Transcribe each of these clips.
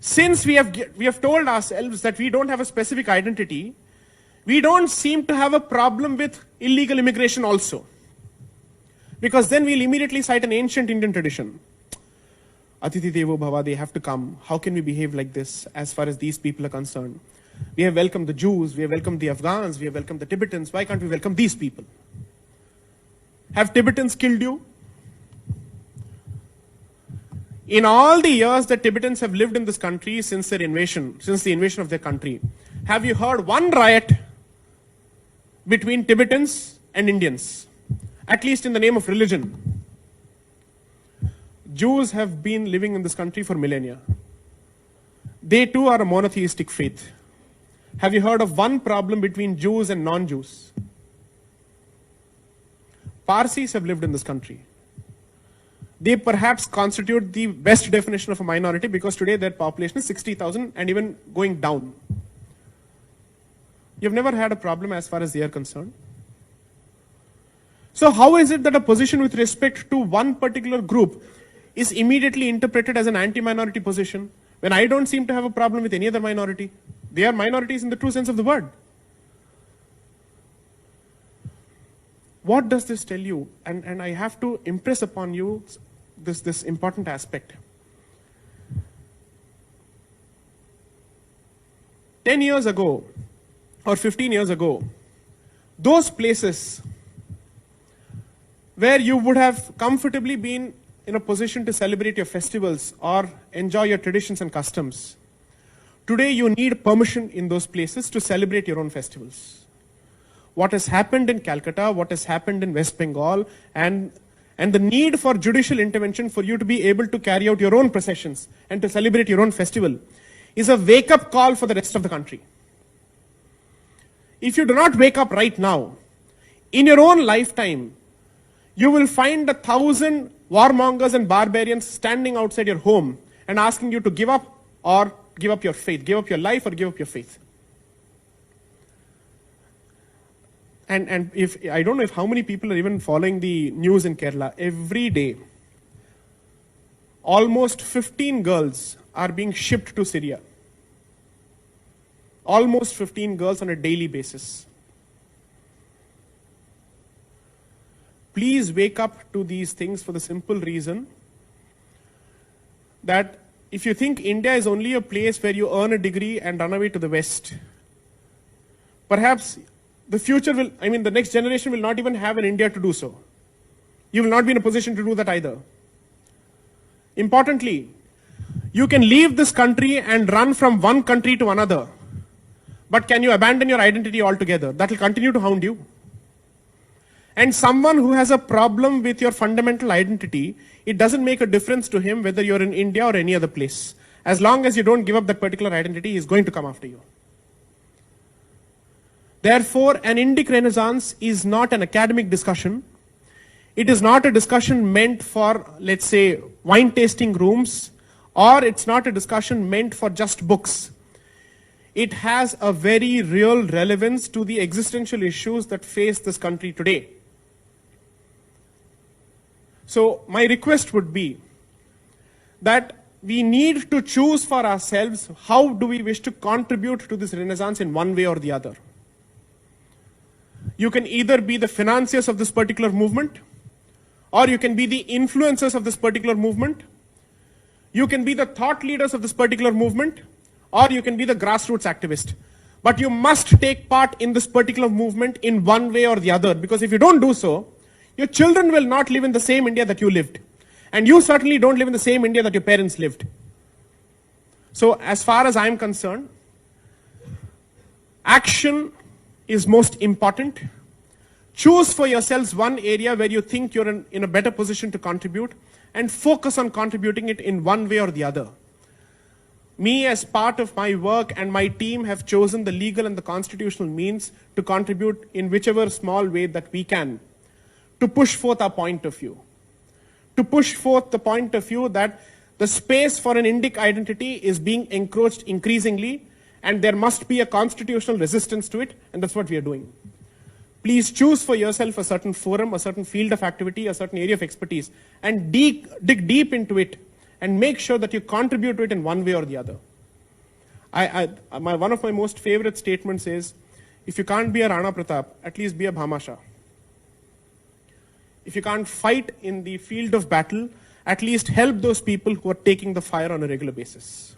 Since we have told ourselves that we don't have a specific identity, we don't seem to have a problem with illegal immigration also. Because then we'll immediately cite an ancient Indian tradition. Atithi Devo Bhava, they have to come. How can we behave like this as far as these people are concerned? We have welcomed the Jews, we have welcomed the Afghans, we have welcomed the Tibetans. Why can't we welcome these people? Have Tibetans killed you? In all the years that Tibetans have lived in this country since the invasion of their country, have you heard one riot between Tibetans and Indians? At least in the name of religion. Jews have been living in this country for millennia. They too are a monotheistic faith. Have you heard of one problem between Jews and non-Jews? Parsis have lived in this country. They perhaps constitute the best definition of a minority because today their population is 60,000 and even going down. You've never had a problem as far as they are concerned. So how is it that a position with respect to one particular group is immediately interpreted as an anti-minority position when I don't seem to have a problem with any other minority? They are minorities in the true sense of the word. What does this tell you? And I have to impress upon you this important aspect. 10 years ago or 15 years ago, those places where you would have comfortably been in a position to celebrate your festivals or enjoy your traditions and customs, today you need permission in those places to celebrate your own festivals. What has happened in Calcutta, what has happened in West Bengal, and the need for judicial intervention for you to be able to carry out your own processions and to celebrate your own festival is a wake-up call for the rest of the country. If you do not wake up right now, in your own lifetime, you will find 1,000 warmongers and barbarians standing outside your home and asking you to give up or give up your faith, give up your life or give up your faith. And if I don't know if how many people are even following the news in Kerala. Every day, almost 15 girls are being shipped to Syria. Almost 15 girls on a daily basis. Please wake up to these things for the simple reason that if you think India is only a place where you earn a degree and run away to the West, perhaps the future will, the next generation will not even have an India to do so. You will not be in a position to do that either. Importantly, you can leave this country and run from one country to another. But can you abandon your identity altogether? That will continue to hound you. And someone who has a problem with your fundamental identity, it doesn't make a difference to him whether you're in India or any other place. As long as you don't give up that particular identity, he's going to come after you. Therefore, an Indic Renaissance is not an academic discussion. It is not a discussion meant for, let's say, wine tasting rooms, or it's not a discussion meant for just books. It has a very real relevance to the existential issues that face this country today. So my request would be that we need to choose for ourselves how do we wish to contribute to this renaissance in one way or the other. You can either be the financiers of this particular movement, or you can be the influencers of this particular movement. You can be the thought leaders of this particular movement, or you can be the grassroots activist. But you must take part in this particular movement in one way or the other, because if you don't do so, your children will not live in the same India that you lived. And you certainly don't live in the same India that your parents lived. So as far as I'm concerned, action is most important. Choose for yourselves one area where you think you're in a better position to contribute and focus on contributing it in one way or the other. Me, as part of my work, and my team have chosen the legal and the constitutional means to contribute in whichever small way that we can to push forth our point of view. To push forth the point of view that the space for an Indic identity is being encroached increasingly, and there must be a constitutional resistance to it, and that's what we are doing. Please choose for yourself a certain forum, a certain field of activity, a certain area of expertise, and dig deep into it, and make sure that you contribute to it in one way or the other. One of my most favorite statements is, if you can't be a Rana Pratap, at least be a Bhamasha. If you can't fight in the field of battle, at least help those people who are taking the fire on a regular basis.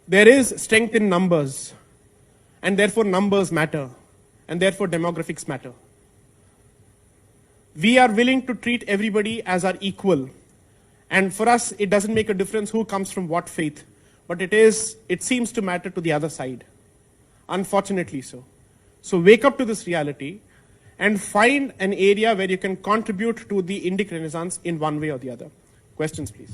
There is strength in numbers, and therefore numbers matter, and therefore demographics matter. We are willing to treat everybody as our equal. And for us, it doesn't make a difference who comes from what faith, but it seems to matter to the other side. Unfortunately so. So wake up to this reality and find an area where you can contribute to the Indic Renaissance in one way or the other. Questions, please.